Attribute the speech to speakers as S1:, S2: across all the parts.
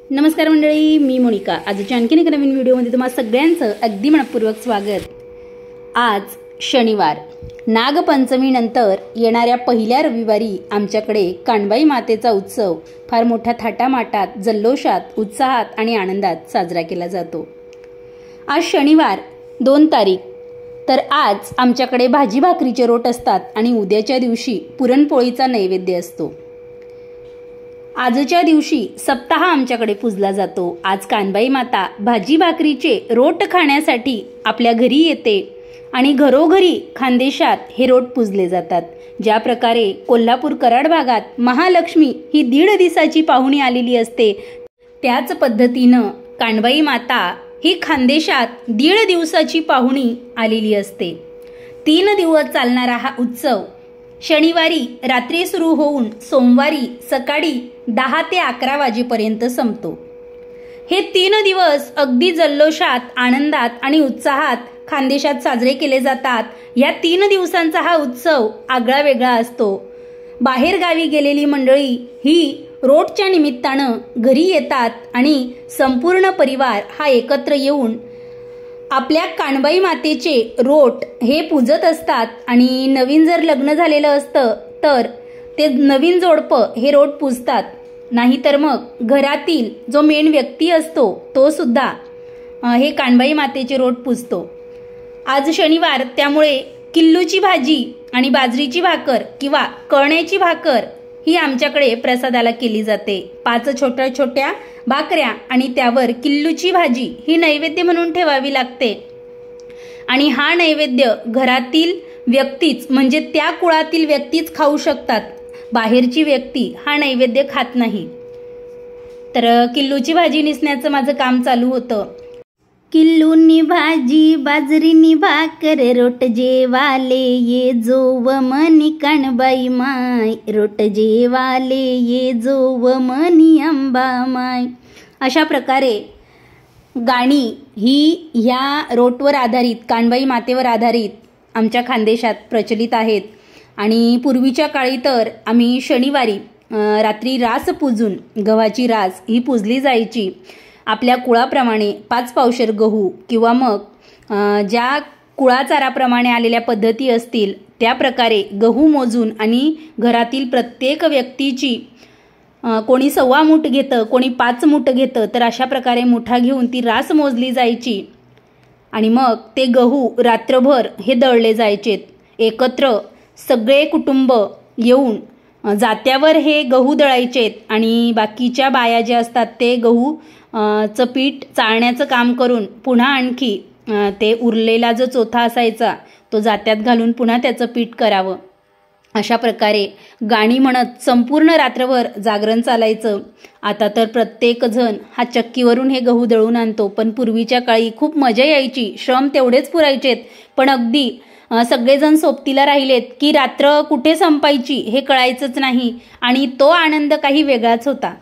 S1: नमस्कार मंडळी, मी मोनिका. आजच्या आणखीन एका नवीन व्हिडिओमध्ये तुम्हा सगळ्यांचं अगदी मनपूर्वक स्वागत. आज शनिवार, नागपंचमीनंतर येणाऱ्या पहिल्या रविवारी आमच्याकडे कानबाई मातेचा उत्सव फार मोठ्या थाटामाटात, जल्लोषात, उत्साहात आणि आनंदात साजरा केला जातो. आज शनिवार 2 तारीख, तर आज आमच्याकडे भाजी भाकरीचे रोट असतात आणि उद्याच्या दिवशी पुरणपोळीचा नैवेद्य असतो. आजच्या दिवशी सप्ताह आमच्याकडे पूजला जातो. आज कानबाई माता भाजी भाकरीचे रोट खाण्यासाठी आपल्या घरी येते आणि घरोघरी खानदेशात हे रोट पूजले जातात. ज्या प्रकारे कोल्हापूर कराड भागात महालक्ष्मी ही 1.5 दिवसाची पाहुणी आलेली असते, त्याच पद्धतीनं कानबाई माता ही खानदेशात 1.5 दिवसाची पाहुणी आलेली असते. 3 दिवस चालणारा हा उत्सव शनिवारी रात्री सुरू होऊन सोमवारी सकाळी 10 ते 11 वाजेपर्यंत संपतो. हे 3 दिवस अगदी जल्लोषात, आनंदात आणि उत्साहात खानदेशात साजरे केले जातात. या 3 दिवसांचा हा उत्सव आगळा वेगळा असतो. बाहेर गावी गेलेली मंडळी ही रोटच्या निमित्तानं घरी येतात आणि संपूर्ण परिवार हा एकत्र येऊन आपल्या कानबाई मातेचे रोट हे पूजत असतात. आणि नवीन जर लग्न झालेलं असतं तर ते नवीन जोडपं हे रोट पूजतात. नाहीतर मग घरातील जो मेन व्यक्ती असतो तो सुद्धा हे कानबाई मातेचे रोट पूजतो. आज शनिवार, त्यामुळे किल्लूची भाजी आणि बाजरीची भाकर किंवा कळण्याची भाकर ही आमच्याकडे प्रसादाला केली जाते. 5 छोट्या छोट्या भाकऱ्या आणि त्यावर किल्लूची भाजी ही नैवेद्य म्हणून ठेवावी लागते. आणि हा नैवेद्य घरातील व्यक्तीच, म्हणजे त्या कुळातील व्यक्तीच खाऊ शकतात. बाहेरची व्यक्ती हा नैवेद्य खात नाही. तर किल्लूची भाजी निसण्याचं माझं काम चालू होतं. किल्लूनी भाजी, बाजरीनी भाकर, रोट जेवाले ये जो व मनी कानबाई माय, रोट जेवाले ये जो व मनी अंबा माय. अशा प्रकारे गाणी ही ह्या रोटवर आधारित, कानबाई मातेवर आधारित आमच्या खानदेशात प्रचलित आहेत. आणि पूर्वीच्या काळी तर आम्ही शनिवारी रात्री रास पूजून, गव्हाची रास ही पूजली जायची. आपल्या कुळाप्रमाणे 5 पावशेर गहू किंवा मग ज्या कुळाचाराप्रमाणे आलेल्या पद्धती असतील त्या प्रकारे गहू मोजून आणि घरातील प्रत्येक व्यक्तीची कोणी 1.25 मूठ घेतं, कोणी 5 मूठ घेतं, तर अशा प्रकारे मुठा घेऊन ती रास मोजली जायची. आणि मग ते गहू रात्रभर हे दळले जायचेत. एकत्र सगळे कुटुंब येऊन जात्यावर हे गहू दळायचेत आणि बाकीच्या बाया ज्या असतात ते गहू चं पीठ चाळण्याचं काम करून पुन्हा आणखी ते उरलेला जो चोथा असायचा तो जात्यात घालून पुन्हा त्याचं पीठ करावं. अशा प्रकारे गाणी म्हणत संपूर्ण रात्रभर जागरण चालायचं. आता तर प्रत्येक जण हा चक्कीवरून हे गहू दळून आणतो, पण पूर्वीच्या काळी खूप मजा यायची. श्रम तेवढेच पुरायचेत, पण अगदी सगळेजण सोबतीला राहिलेत की रात्र कुठे संपायची हे कळायचंच नाही आणि तो आनंद काही वेगळाच होता.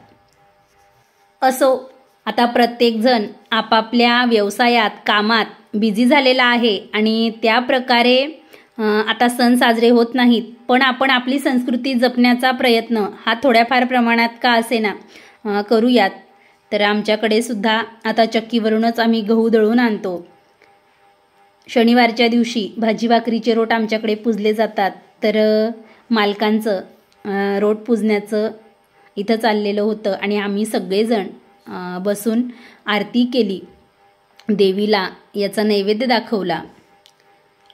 S1: असो, आता प्रत्येकजण आपापल्या व्यवसायात, कामात बिझी झालेला आहे आणि त्या प्रकारे आता सण साजरे होत नाहीत. पण आपण आपली संस्कृती जपण्याचा प्रयत्न हा थोड्याफार प्रमाणात का असेना करूयात. तर आमच्याकडे सुद्धा आता चक्कीवरूनच आम्ही गहू दळून आणतो. शनिवारच्या दिवशी भाजी भाकरीचे रोट आमच्याकडे पूजले जातात. तर मालकांचं रोट पूजण्याचं इथं चाललेलं होतं आणि आम्ही सगळेजण बसून आरती केली, देवीला याचा नैवेद्य दाखवला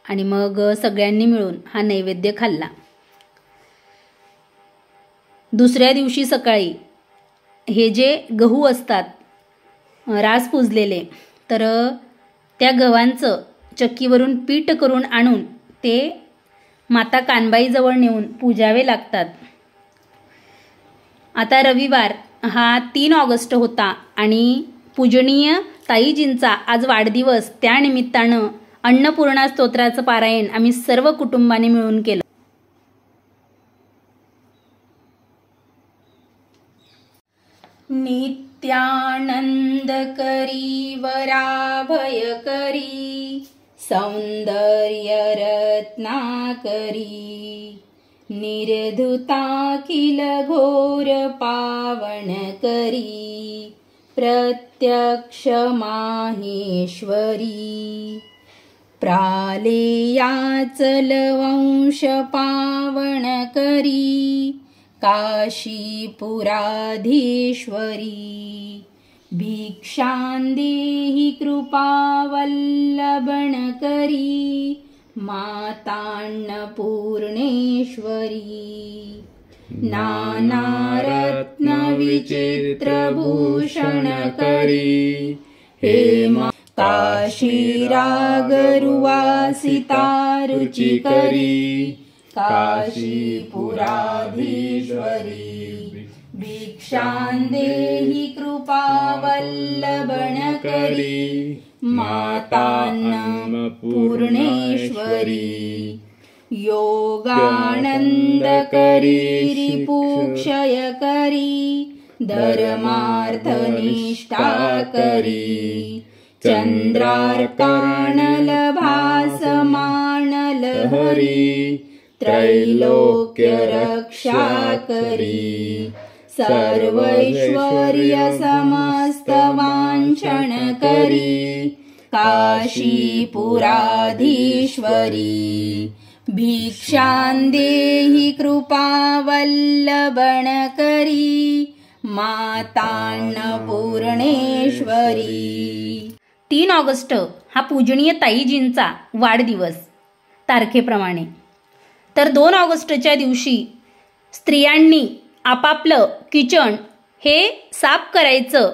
S1: आणि मग सगळ्यांनी मिळून हा नैवेद्य खाल्ला. दुसऱ्या दिवशी सकाळी हे जे गहू असतात रास पूजलेले, तर त्या गव्हांचं चक्कीवरून पीठ करून आणून ते माता कानबाईजवळ नेऊन पूजावे लागतात. आता रविवार हा 3 ऑगस्ट होता आणि पूजनीय ताईजींचा आज वाढदिवस. त्या निमित्तानं अन्नपूर्णा स्तोत्राचं पारायण आम्ही सर्व कुटुंबाने मिळून केलं. नित्यानंद करी वराभय करी, सौंदर्य रत्नाकरी, निर्धुता किल घोर पावन करी, प्रत्यक्ष माहेश्वरी। प्रालेयाचल वंश पावन करी, काशीपुराधीश्वरी। भिक्षां देहि कृपावल्लभन करी, मातान्नपूर्णेश्वरी। नानारत्न विचित्रभूषण करी, हेमा काशीरागरुवासिता रुचिकरी, काशीपुराधीश्वरी। भिक्षां देहि कृपावल्लभन करी, मातान्नपूर्णेश्वरी। योगानंद करी, रिपुक्षय करी, धर्मार्थनिष्ठा करी। चंद्रार्कानल भासमान लहरी, त्रैलोक्य रक्षा करी। सर्वैश्वर्य समस्त वांछन करी, काशीपुराधीश्वरी। भिक्षां देहि कृपावल्लभन करी, मातान्नपूर्णेश्वरी। 3 ऑगस्ट हा पूजनीय ताईजींचा वाढदिवस तारखेप्रमाणे। तर 2 ऑगस्टच्या दिवशी स्त्रियांनी आपापलं किचन हे साफ करायचं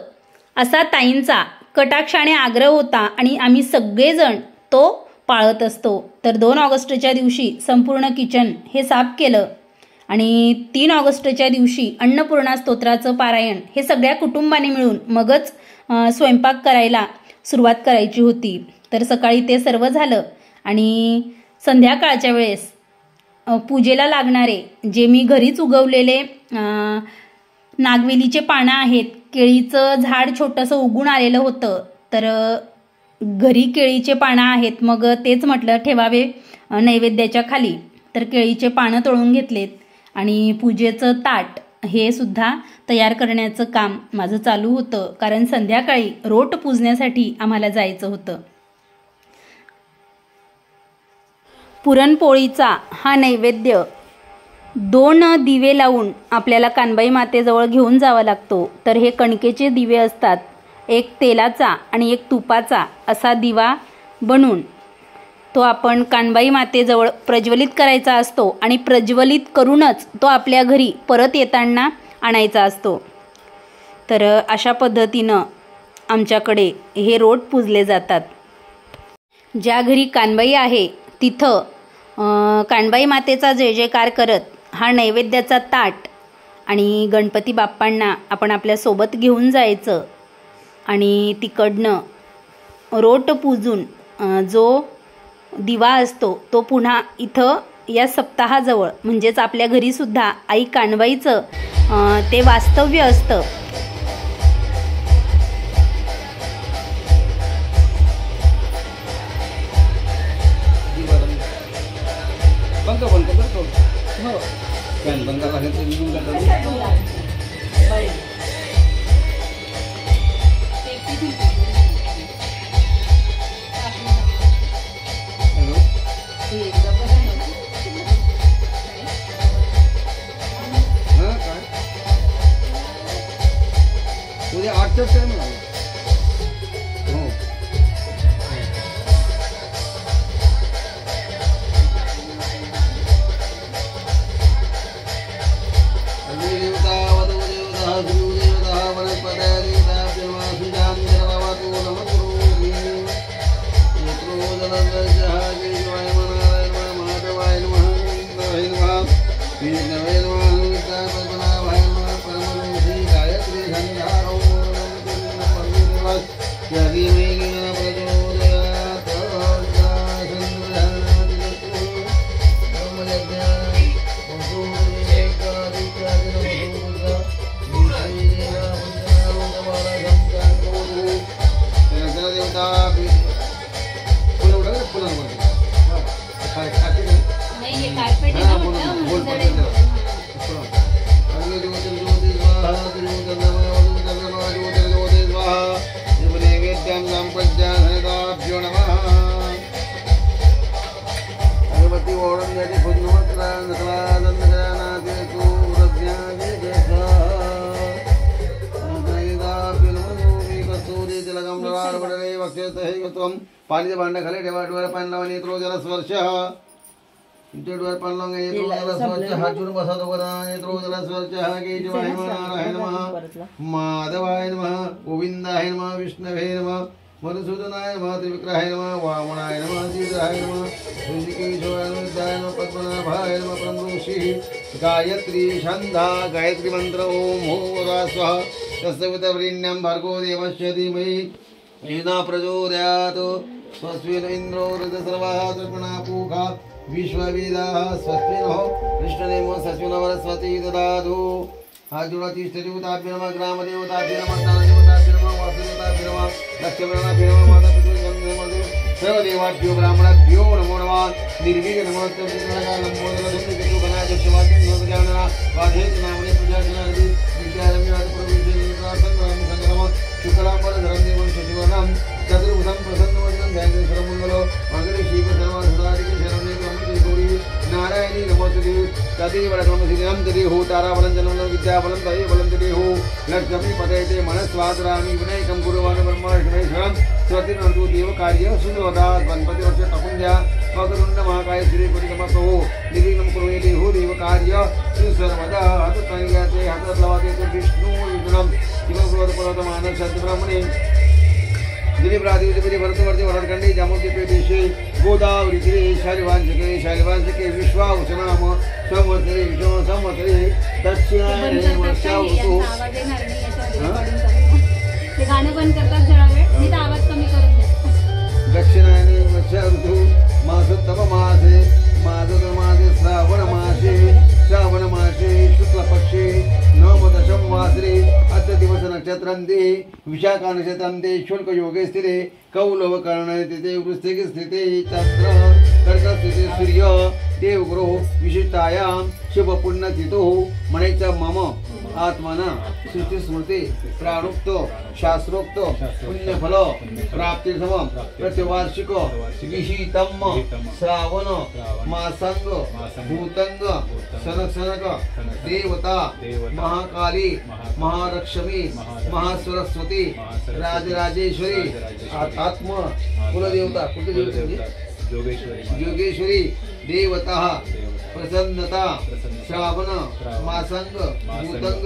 S1: असा ताईंचा कटाक्षाने आग्रह होता आणि आम्ही सगळेजण तो पाळत असतो। तर 2 ऑगस्टच्या दिवशी संपूर्ण किचन हे साफ केलं आणि 3 ऑगस्टच्या दिवशी अन्नपूर्णा स्तोत्राचं पारायण हे सगळ्या कुटुंबाने मिळून मगच स्वयंपाक करायला सुरुवात करायची होती। तर सकाळी ते सर्व झालं आणि संध्याकाळच्या वेळेस पूजेला लागणारे जे मी घरीच उगवलेले नागवेलीचे पानं आहेत, केळीचं झाड छोटंसं उगून आलेलं होतं, तर घरी केळीचे पानं आहेत, मग तेच म्हटलं ठेवावे नैवेद्याच्या खाली। तर केळीचे पानं तोडून घेतलेत आणि पूजेचं ताट हे सुद्धा तयार करण्याचं काम माझं चालू होतं, कारण संध्याकाळी रोट पूजण्यासाठी आम्हाला जायचं होतं। पुरणपोळीचा हा नैवेद्य 2 दिवे लावून आपल्याला कानबाई मातेजवळ घेऊन जावा लागतो। तर हे कणकेचे दिवे असतात, एक तेलाचा आणि एक तुपाचा असा दिवा बनवून तो आपण कानबाई मातेजवळ प्रज्वलित करायचा असतो आणि प्रज्वलित करूनच तो आपल्या घरी परत येताना आणायचा असतो। तर अशा पद्धतीनं आमच्याकडे हे रोट पूजले जातात। ज्या घरी कानबाई आहे तिथं कानबाई मातेचा जय जयकार करत हा नैवेद्याचा ताट आणि गणपती बाप्पांना आपण आपल्यासोबत घेऊन जायचं आणि तिकडनं रोट पूजून जो दिवा असतो तो पुन्हा इथं या सप्ताहाजवळ म्हणजेच आपल्या घरीसुद्धा आई कानबाईचं ते वास्तव्य असतं।
S2: उद्या 8चा टाइम आहे। हो देवता वदो देवता गुरु देवता वनस्पतय देवता प्रेमा सुजाम जरवातु नमस्कुरुमि यत्रो जलदजहागे जय मनारायण महादेवाय नमः नमः नमः विष्णवे नमः विष्णुपदना भाय नमः परमश्री गायत्री संधारो यदि मे ज्ञान प्रचोदयात् ओढून द्यायचे फुजनमत्रा नकला दंडगणाते तू रज्ञाने जसा नैदा पिलमनोमी कस्तुरी तिलकमलवारवडले वक्षते त्वं पाणीचे भांडं खाली ठेवा डोळ्याला पाणी लावा नेत्रो जला स्पर्श तुमच्या डोळ्यात पाणी लावून नेत्रो जला स्पर्श हात जोडून बसा दोघं नेत्रो जला स्पर्श केशवाय नमः नारायण नमः माधवाय नमः गोविंदाय नमः विष्णवे नमः मधुसूदनाय नमः त्रिविक्रहाय नमः वामनाय नमः सीताय नमः ऋषिकेशाय नमः पद्मनाभाय नमः परमऋषिः गायत्री छंदा गायत्री मंत्र ओम हो स्वः तस्सवितवरेण्यं भर्गो देवस्य धीमहि धियो प्रचोदयात् स्वस्तिन इन्द्रो ऋतसर्वाः तर्पणापूखा विश्ववेदाः स्वस्तिनो कृष्णनेमो सस्विनो वरस्वती ददातु हाथ जोड़ा तीर्थदेवताभ्यो नमः ग्रामदेवताभ्यो नमः दानदेवताभ्यो नमः वासुदेवताभ्यो नमः लक्ष्मीनाथाभ्यो नमः मातापितृभ्यो नमः सर्वदेवाभ्यो ब्राह्मणाभ्यो नमो नमः निर्विघ्न नमोस्तुभ्यं नमोदरधुनिकेतु गणाध्यक्षवाक्यं नमोज्ञानना वाधेत नामने प्रजाजनादि विद्यारम्याद प्रविशेन्द्रा संग्राम संग्राम शुक्लांबर धरमदेवं शशिवर्णं चतुर्भुजं प्रसन्नवदनं ध्यायेत् सर्वमंगलो मंगले शिव सर्वार्थसाधिके शरण्ये त्र्यंबके गौरी नारायणी नमोस्तुते तदेव ब्रह्मसिद्धं तदेव ताराबलं जन्मलं विद्याबलं तदेवलं तदेव लक्ष्मी पदयते मनस्वादरामि विनायकं गुरुवान् ब्रह्माष्टमेश्वरं स्वतिर्नन्तु देवकार्य सुन्दरदा गणपतिवर्ष टाकून द्या वक्रतुंड महाकाय श्रीपरिक्रमतो निर्विघ्नं कुर्वते हो देवकार्य श्री सर्वदा हातात घ्यायचे हातात लावायचे तो विष्णू विष्णुम शिवपुरत मानव सत्य ब्राह्मणे दिलीप राधिवती भरतवर्ती वरदखंडी जामोती पेदेशे गोदावरी तीरे शालिवांशके विश्वावसनाम संवत्सरे विश्व संवत्सरे दक्षिणायने वर्षावतु
S1: ते गाणं बंद करतात जरा वेळ मी तर आवाज कमी करून द्या
S2: दक्षिणायने वर्षा ऋतू मासोत्तम मासे माधव मासे श्रावण मासे शुक्ल पक्षे नवदशम वासरे अद्य दिवस नक्षत्रांते विशाखा नक्षत्रांते शुल्क योगे स्थिते कौलव कर्ण तिथे वृश्चिक स्थिते चंद्र कर्क स्थिते सूर्य देवगुरु विशिष्टायां शुभ पुण्य तिथो म्हणायचं मम आत्मना सृष्टी स्मृती प्राणोक्त शास्त्रोक्त पुण्यफल प्राप्ती सम प्रतिवार्षिक विहितम श्रावण मासांग भूतंग सनक देवता महाकाली महालक्ष्मी महासरस्वती राजराजेश्वरी आत्म कुलदेवता योगेश्वरी देवता प्रसन्नता श्रावण मासंग भूतंग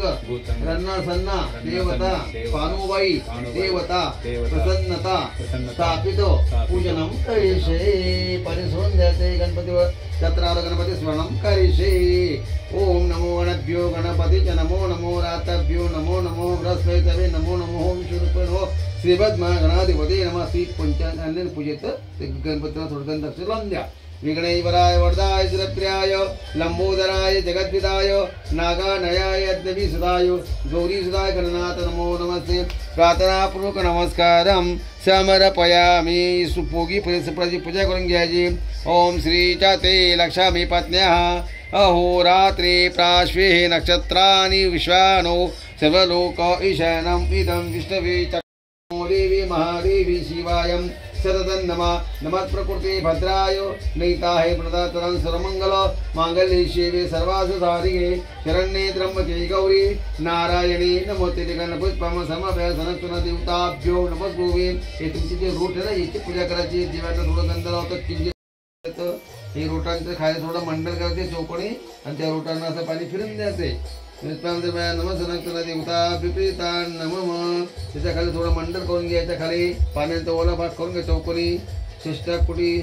S2: रन्ना सन्ना देवता पानुबाई देवता प्रसन्नता स्थापित पूजनम करिष्ये परिसोन द्यायचे गणपतीवर तत्रार गणपती स्मरणम करिष्ये ओम नमो गणभ्यो गणपतीच नमो नमो रातभ्यो नमो नमो बृहस्पतये नमो नमो विष्णुरूपो श्रीपद्मा गणाधिपती नमः श्री पंचानन पूजेत गणपतीला थोडं दक्ष लावून द्या विघ्नेश्वराय वरदाय श्रीप्रियाय लंबोदराय जगद्विदाय नागानयाय अद्यविसुदाय गौरीसुदाय गणनाथ नमो नमस्ते प्रार्थनापूर्वक नमस्कारं समर्पयामि सुपोगी पूजा करून घ्यायची ओम श्रीच्या ते लक्ष्मी पत्न्याः अहोरात्रे प्राश्वे नक्षत्राणि विश्वानो सर्वलोक ईशानम् इदं विष्णवे देवी महादेवी शिवायं शरदं नमः प्रकृते भद्राय नैताहे प्रदातरं सर्वमंगल मांगल्ये शिवे सर्वासु साधिके शरण्ये त्र्यंबके गौरी नारायणी नमोते गणपुष्पम समर्पय सनत्सुन देवताभ्यो नमस्कुवे हे तुमची जे रूट आहे ना याची पूजा करायची देवाला थोडं गंध लावतात किंचित हे रोटांचं खायला थोडं मंडळ करायचे चौकोनी आणि त्या रोटांना असं पाणी फिरून द्यायचे नमस्कार देवता विपरीता नमः त्याच्या खाली थोडं मंडळ करून घ्यायच्या खाली पाण्याचा ओला भाग करून घ्या चौकोनी शिष्टाक कुठी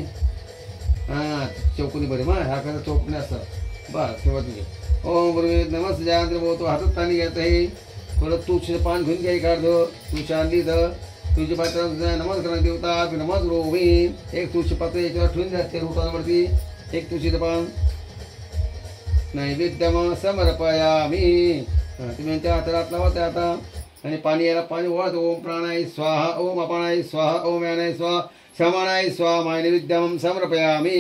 S2: चौकोनी बरे मग ह्या खाली चौकोनी असतात बस तेव्हा तुझे ओम बरोबर नमस्ते जयांत्र बोलतो हातात पाणी घ्यायचं आहे परत तुळशीचं पान घेऊन घ्याय काढतो तुळशी आणली तर तुळशी पात्र नमस्कार देवता नमस्कार होई एक तुळशी पात्र याच्यावर ठेवून द्यायचे रोटांवरती एक तुळशीचं पान नैवेद्यम समर्पयामि तुम्ही यांच्या हातात लावा ते आता आणि पाणी याला पाणी ओळख. ओम प्राणाय स्वाहा, ओम अपानाय स्वाहा, ओम यानाय स्वाहा, समानाय स्वाहा. माय नैवेद्यम समर्पयामी.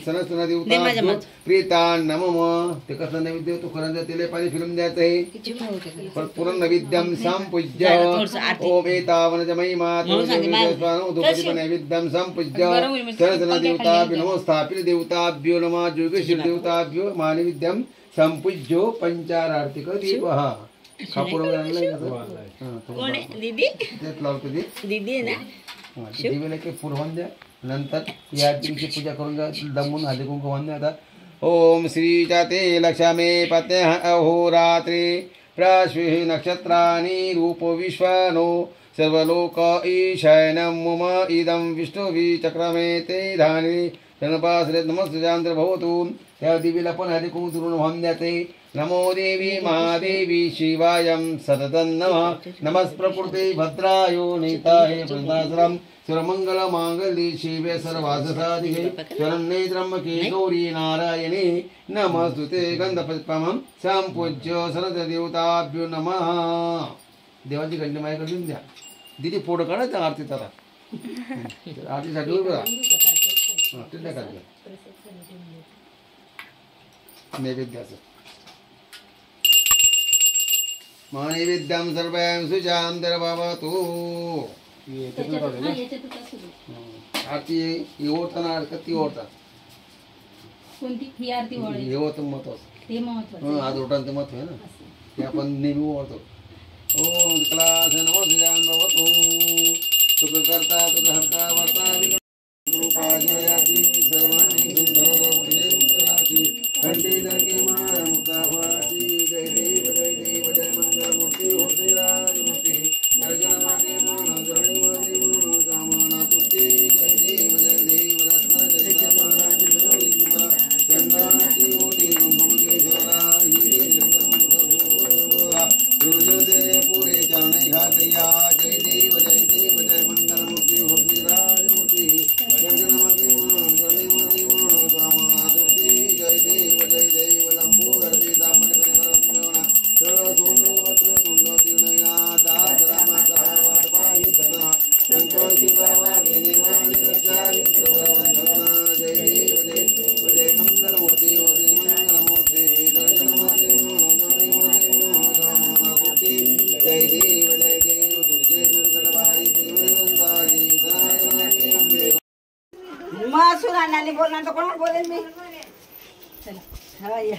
S2: सनसनदेवता प्रीतान नमः. ते कसं नैवेद्य तू करंजा तेले पाणी फिरून द्यायचं आहे. पूर्ण नैवेद्यम संपूज्य. ओम एतावनच महिमा नैवेद्यम संपूज्य. सनसनदेवताभ्यो नमो. स्थापित देवताभ्यो नमः. योगेश्वर देवताभ्यो नैवेद्यम संपूज्यो. पंचारार्तिक दीपः. कापूर वगैरे आणलाय का? दीदी तेच लावतो दीदी ना. दिवेला काही पुरवून द्या. नंतर या दिवशी पूजा करून द्या. दमून हळदी कुंकू वाहून द्या. आता ओम श्रीच्या ते लक्ष्मी पत्य अहोरात्री प्रश्वी नक्षत्राणी रूप विश्वनो सर्वलोक ईशयनं मम इदं विष्णुवि चक्रमे ते धानी जनपाश्रे नमस्ते भवतु. त्या देवीला पण हळदी कुंकू दुरून वाहून द्यायचे. नमो देवी महादेवी शिवायं सततं नमः. नमस्प्रकृते भद्रायो नेताय वृंदाश्रम सर्वमंगल मांगल्ये शिवे सर्वार्थसाधिके शरण्ये त्र्यंबके गौरी नारायणे नमस्तुते. गंधपुष्पं संपूज्य सरस्वतीदेवताभ्यो नमः. देवाची घंटी माझ्याकडे देऊन द्या. दिदी फोटो काढायचा आरतीत. आता आरतीसाठी बघा नैवेद्याचं. नैवेद्यम सर्वं सुजाम दर बाबा तू आरती ओढताना ती ओढतात.
S1: कोणती ही आरती
S2: हे होतं महत्वाचं. आज ओढताना महत्व आहे ना. ते आपण नेहमी ओढतो. ओम क्लास नमो सुजाम भवतु. सुख करता तुझ हरता वर्ता कृपाजयाती सर्वांनी सुंदर कंठी दर्गे माळ मुक्ताफळाची. जय देव जय देव जय मंगलमूर्ती हो श्री राजमूर्ती. गर्जनमाते मन जरणीमती मन कामना पूर्ती. जय देव जय देव रत्न जयता महाराज चंदनाची ओटी कुंकुमकेश्वरा. हिरे सूर्योदय पुरे चरणे घातया. जय देव जय मंगलमूर्ती हो श्री राजमूर्ती. गर्जनमाते मन जरणीमती मन कामना पूर्ती. जय देव लंबोदर सीतामण सर्व सोनोत्र सुंदतीनया दास रामाचा वाटपाही सदा. शंकर शिवावागे निर्वाणी सच्चाई सर्ववंदना. जय देव जय मंगलमूर्ती हो श्री मंगलमूर्ती. दर्शनमते मनोगणिमते जय देव दुर्गे दुर्गटवारी पुजवंदारी सनातनी अंबे.
S3: मासून आणले बोलणार तर कोण बोलेल मी. हा या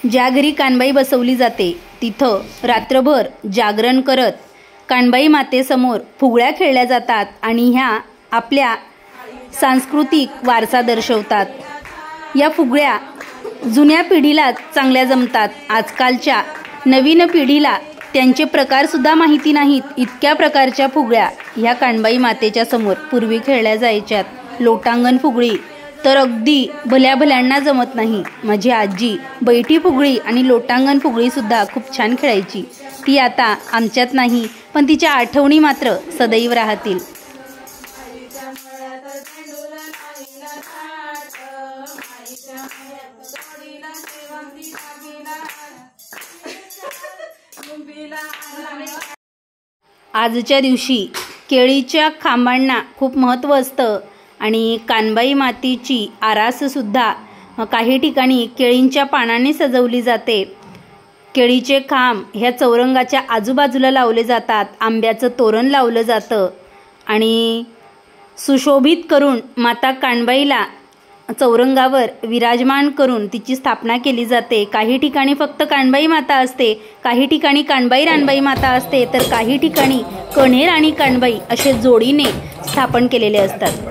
S1: ज्या घरी कानबाई बसवली जाते तिथं रात्रभर जागरण करत कानबाई मातेसमोर फुगड्या खेळल्या जातात आणि ह्या आपल्या सांस्कृतिक वारसा दर्शवतात. या फुगड्या जुन्या पिढीला चांगल्या जमतात. आजकालच्या नवीन पिढीला त्यांचे प्रकारसुद्धा माहिती नाहीत. इतक्या प्रकारच्या फुगड्या ह्या कानबाई मातेच्या समोर पूर्वी खेळल्या जायच्यात. लोटांगण फुगडी तर अगदी भल्या भल्यांना जमत नाही. माझी आजी बैठी फुगडी आणि लोटांगण फुगडीसुद्धा खूप छान खेळायची. ती आता आमच्यात नाही, पण तिच्या आठवणी मात्र सदैव राहतील. आजच्या दिवशी केळीच्या खांबांना खूप महत्त्व असतं आणि कानबाई मातेची आराससुद्धा काही ठिकाणी केळींच्या पानांनी सजवली जाते. केळीचे खांब ह्या चौरंगाच्या आजूबाजूला लावले जातात. आंब्याचं तोरण लावलं जातं आणि सुशोभित करून माता कानबाईला चौरंगावर विराजमान करून तिची स्थापना केली जाते. काही ठिकाणी फक्त कानबाई माता असते, काही ठिकाणी कानबाई रानबाई माता असते, तर काही ठिकाणी कण्हेर आणि कानबाई असे जोडीने स्थापन केलेले असतात.